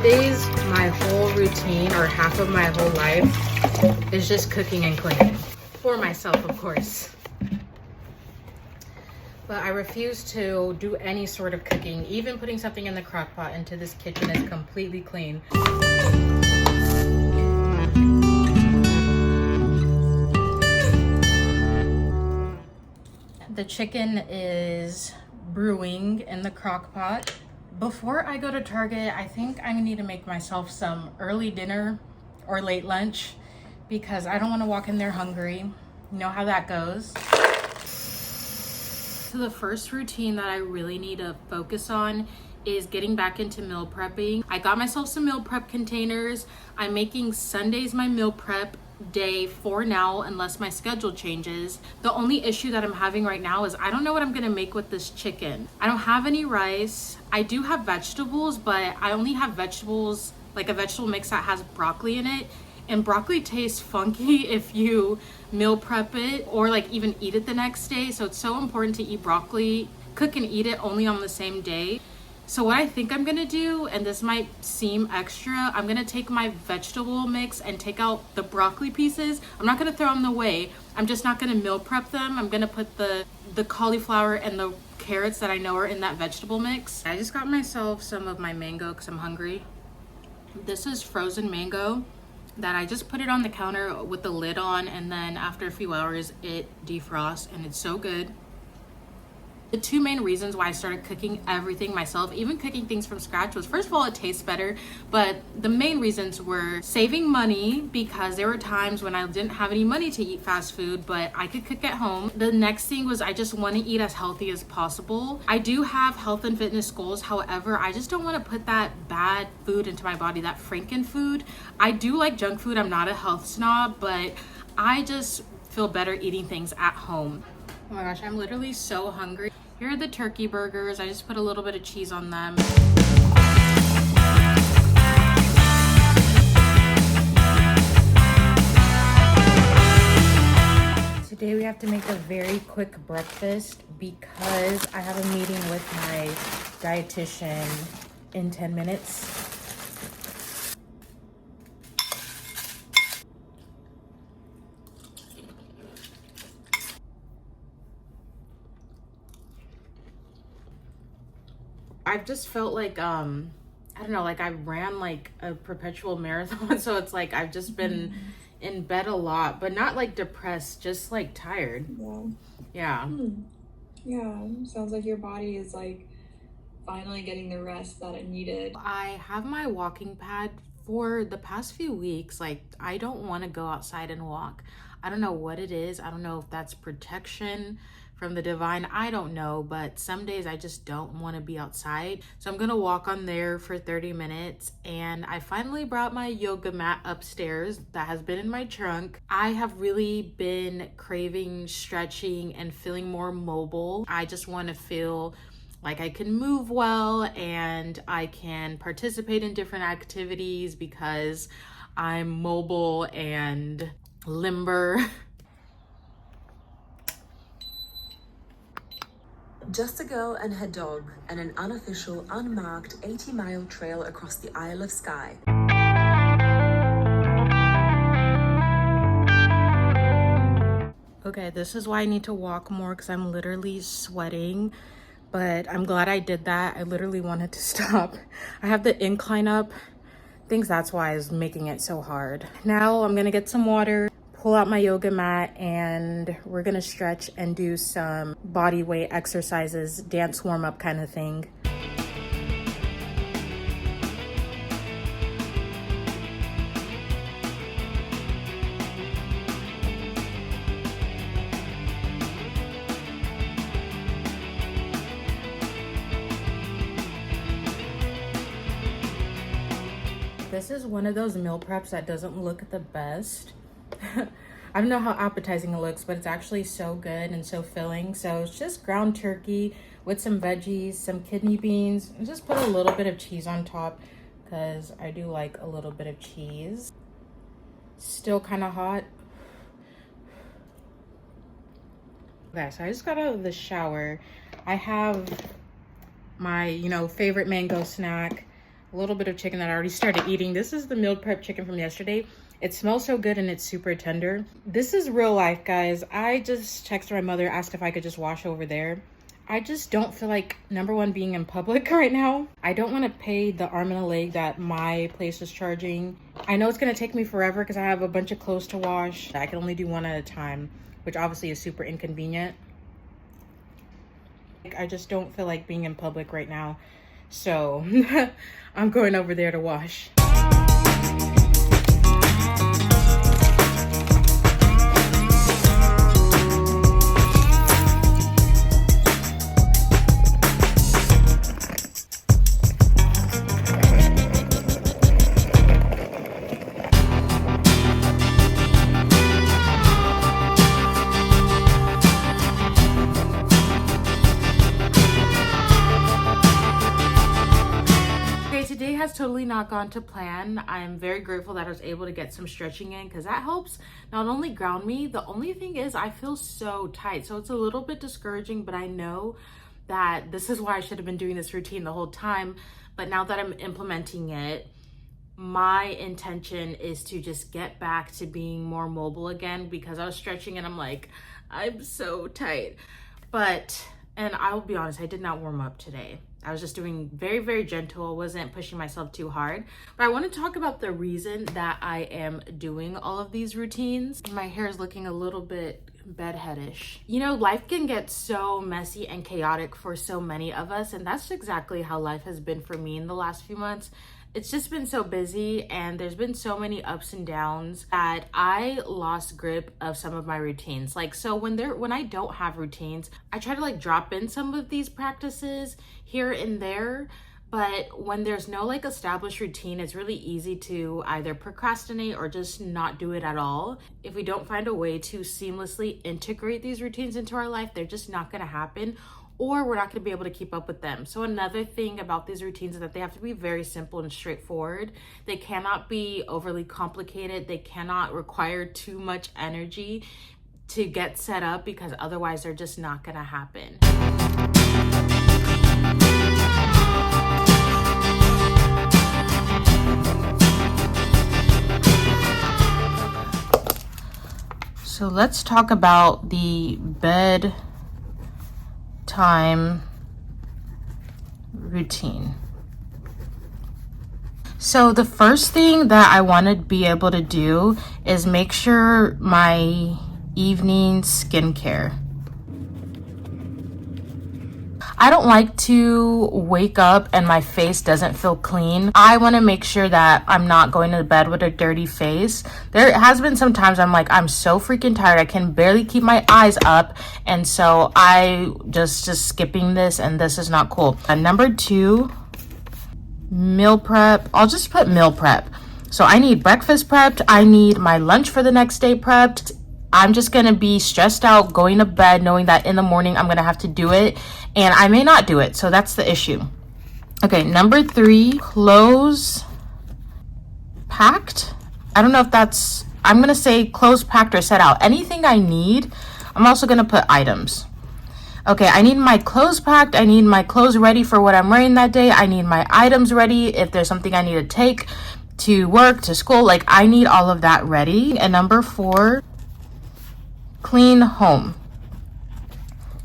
Nowadays, my whole routine, or half of my whole life, is just cooking and cleaning. For myself, of course. But I refuse to do any sort of cooking. Even putting something in the crock pot into this kitchen is completely clean. The chicken is brewing in the crock pot. Before I go to Target, I think I need to make myself some early dinner or late lunch because I don't want to walk in there hungry. You know how that goes. So the first routine that I really need to focus on is getting back into meal prepping. I got myself some meal prep containers. I'm making Sundays my meal prep day for now, unless my schedule changes. The only issue that I'm having right now is I don't know what I'm gonna make with this chicken. I don't have any rice. I do have vegetables, but I only have vegetables, like a vegetable mix that has broccoli in it. And broccoli tastes funky if you meal prep it or like even eat it the next day. So it's so important to eat broccoli, cook and eat it only on the same day. So what I think I'm gonna do, and this might seem extra, I'm gonna take my vegetable mix and take out the broccoli pieces. I'm not gonna throw them away. I'm just not gonna meal prep them. I'm gonna put the cauliflower and the carrots that I know are in that vegetable mix. I just got myself some of my mango because I'm hungry. This is frozen mango that I just put it on the counter with the lid on, and then after a few hours it defrosts, and it's so good. The two main reasons why I started cooking everything myself, even cooking things from scratch, was first of all, it tastes better, but the main reasons were saving money because there were times when I didn't have any money to eat fast food, but I could cook at home. The next thing was I just want to eat as healthy as possible. I do have health and fitness goals, however, I just don't want to put that bad food into my body, that Franken food. I do like junk food, I'm not a health snob, but I just feel better eating things at home. Oh my gosh, I'm literally so hungry. Here are the turkey burgers. I just put a little bit of cheese on them. Today we have to make a very quick breakfast because I have a meeting with my dietitian in 10 minutes. I've just felt like, I don't know, like I ran like a perpetual marathon. So it's like I've just been in bed a lot, but not like depressed, just like tired. Yeah. Yeah, sounds like your body is like finally getting the rest that it needed. I have my walking pad for the past few weeks. Like I don't want to go outside and walk. I don't know what it is. I don't know if that's protection from the divine, I don't know, but some days I just don't want to be outside. So I'm gonna walk on there for 30 minutes, and I finally brought my yoga mat upstairs that has been in my trunk. I have really been craving stretching and feeling more mobile. I just want to feel like I can move well and I can participate in different activities because I'm mobile and limber. Just a girl and her dog and an unofficial, unmarked 80-mile trail across the Isle of Skye. Okay, this is why I need to walk more because I'm literally sweating, but I'm glad I did that. I literally wanted to stop. I have the incline up. I think that's why it's making it so hard. Now I'm gonna get some water, pull out my yoga mat, and we're gonna stretch and do some body weight exercises, dance warm up kind of thing. This is one of those meal preps that doesn't look the best. I don't know how appetizing it looks, but it's actually so good and so filling. So it's just ground turkey with some veggies, some kidney beans, and just put a little bit of cheese on top because I do like a little bit of cheese. Still kind of hot. Okay, so I just got out of the shower. I have my, favorite mango snack. a little bit of chicken that I already started eating. This is the meal prep chicken from yesterday. It smells so good and it's super tender. This is real life, guys. I just texted my mother, asked if I could just wash over there. I just don't feel like, number one, being in public right now. I don't want to pay the arm and a leg that my place is charging. I know it's going to take me forever because I have a bunch of clothes to wash. I can only do one at a time, which obviously is super inconvenient. I just don't feel like being in public right now. So I'm going over there to wash. Today has totally not gone to plan. I'm very grateful that I was able to get some stretching in because that helps not only ground me, the only thing is I feel so tight. So it's a little bit discouraging, but I know that this is why I should have been doing this routine the whole time. But now that I'm implementing it, my intention is to just get back to being more mobile again because I was stretching and I'm like, I'm so tight. And I will be honest, I did not warm up today. I was just doing very, very gentle, wasn't pushing myself too hard. But I want to talk about the reason that I am doing all of these routines. My hair is looking a little bit bedheadish. You know, life can get so messy and chaotic for so many of us, and that's exactly how life has been for me in the last few months. It's just been so busy and there's been so many ups and downs that I lost grip of some of my routines. Like, so when I don't have routines, I try to like drop in some of these practices here and there. But when there's no like established routine, it's really easy to either procrastinate or just not do it at all. If we don't find a way to seamlessly integrate these routines into our life, they're just not gonna happen, or we're not going to be able to keep up with them. So another thing about these routines is that they have to be very simple and straightforward. They cannot be overly complicated. They cannot require too much energy to get set up because otherwise they're just not going to happen. So let's talk about the bedtime routine. So the first thing that I want to be able to do is make sure my evening skincare. I don't like to wake up and my face doesn't feel clean. I want to make sure that I'm not going to bed with a dirty face. There has been some times I'm like, I'm so freaking tired. I can barely keep my eyes up. And so I just skipping this, and this is not cool. Number 2, meal prep. I'll just put meal prep. So I need breakfast prepped. I need my lunch for the next day prepped. I'm just going to be stressed out going to bed knowing that in the morning I'm going to have to do it, and I may not do it. So that's the issue. Okay, number 3, clothes packed. I don't know if that's, I'm going to say clothes packed or set out. Anything I need, I'm also going to put items. Okay, I need my clothes packed. I need my clothes ready for what I'm wearing that day. I need my items ready if there's something I need to take to work, to school. Like, I need all of that ready. And number 4, clean home.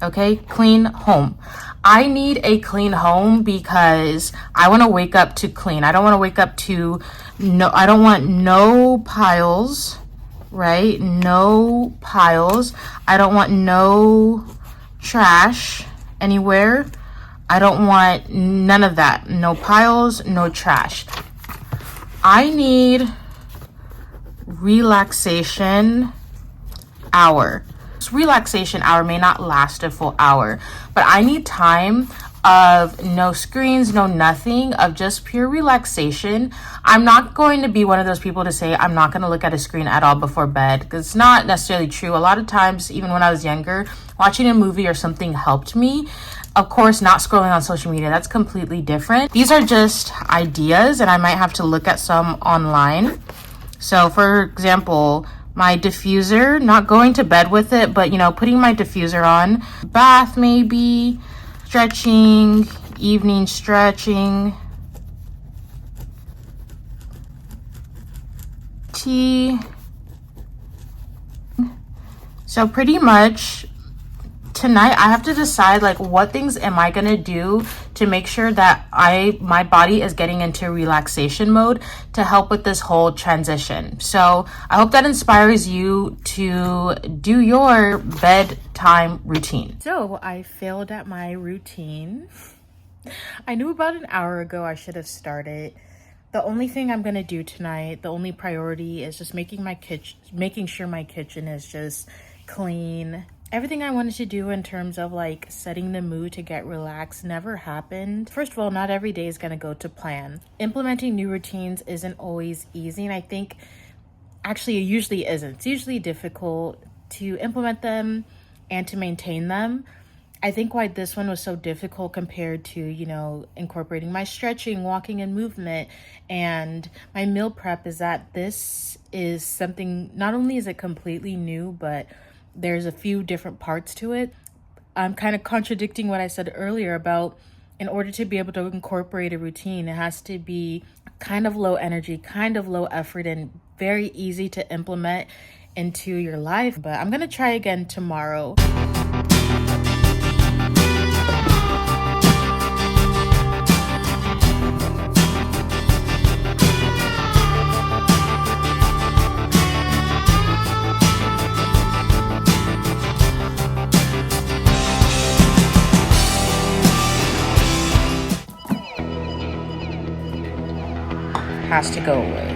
Okay, clean home. I need a clean home because I want to wake up to clean. I don't want to wake up to I don't want no piles, right? No piles. I don't want no trash anywhere. I don't want none of that. No piles, no trash. I need relaxation hour. This relaxation hour may not last a full hour, but I need time of no screens, no nothing, of just pure relaxation. I'm not going to be one of those people to say I'm not going to look at a screen at all before bed, because it's not necessarily true. A lot of times, even when I was younger, watching a movie or something helped me. Of course, not scrolling on social media, that's completely different. These are just ideas, and I might have to look at some online. So for example, my diffuser, not going to bed with it, but putting my diffuser on. Bath maybe, stretching, evening stretching. tea. So pretty much tonight I have to decide like what things am I gonna do to make sure that my body is getting into relaxation mode to help with this whole transition. So I hope that inspires you to do your bedtime routine. So I failed at my routine. I knew about an hour ago I should have started. The only thing I'm gonna do tonight, the only priority is just making sure my kitchen is just clean. Everything I wanted to do in terms of like setting the mood to get relaxed never happened. First of all, not every day is gonna go to plan. Implementing new routines isn't always easy, and I think actually it usually isn't. It's usually difficult to implement them and to maintain them. I think why this one was so difficult compared to, you know, incorporating my stretching, walking, and movement and my meal prep is that this is something, not only is it completely new, but there's a few different parts to it. I'm kind of contradicting what I said earlier about in order to be able to incorporate a routine, it has to be kind of low energy, kind of low effort, and very easy to implement into your life. But I'm going to try again tomorrow. Has to go away.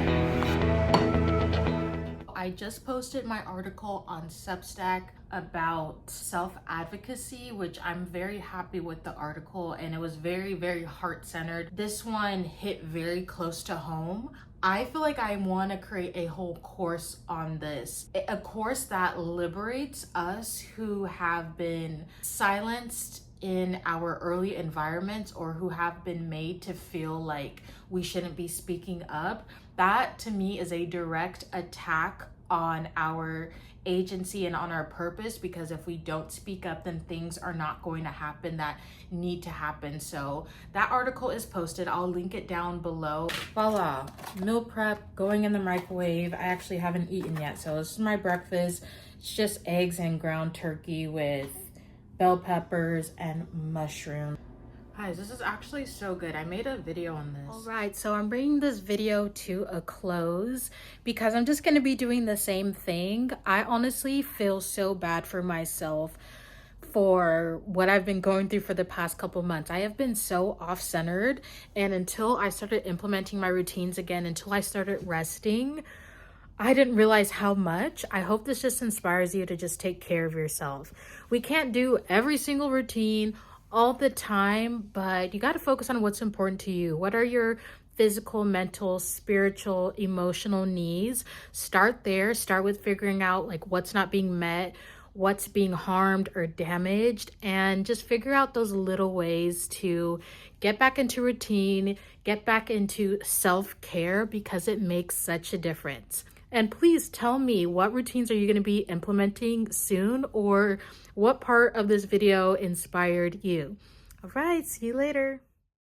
I just posted my article on Substack about self-advocacy, which I'm very happy with the article, and it was very, very heart-centered. This one hit very close to home. I feel like I want to create a whole course on this, a course that liberates us who have been silenced in our early environments or who have been made to feel like we shouldn't be speaking up. That to me is a direct attack on our agency and on our purpose, because if we don't speak up, then things are not going to happen that need to happen. So that article is posted. I'll link it down below. Voila, meal prep going in the microwave. I actually haven't eaten yet, so this is my breakfast. It's just eggs and ground turkey with bell peppers and mushroom. Guys, this is actually so good. I made a video on this. All right, so I'm bringing this video to a close because I'm just going to be doing the same thing. I honestly feel so bad for myself for what I've been going through for the past couple months. I have been so off-centered, and until I started implementing my routines again, until I started resting, I didn't realize how much. I hope this just inspires you to just take care of yourself. We can't do every single routine all the time, but you got to focus on what's important to you. What are your physical, mental, spiritual, emotional needs? Start there. Start with figuring out like what's not being met, what's being harmed or damaged, and just figure out those little ways to get back into routine, get back into self-care, because it makes such a difference. And please tell me, what routines are you going to be implementing soon, or what part of this video inspired you? All right, see you later.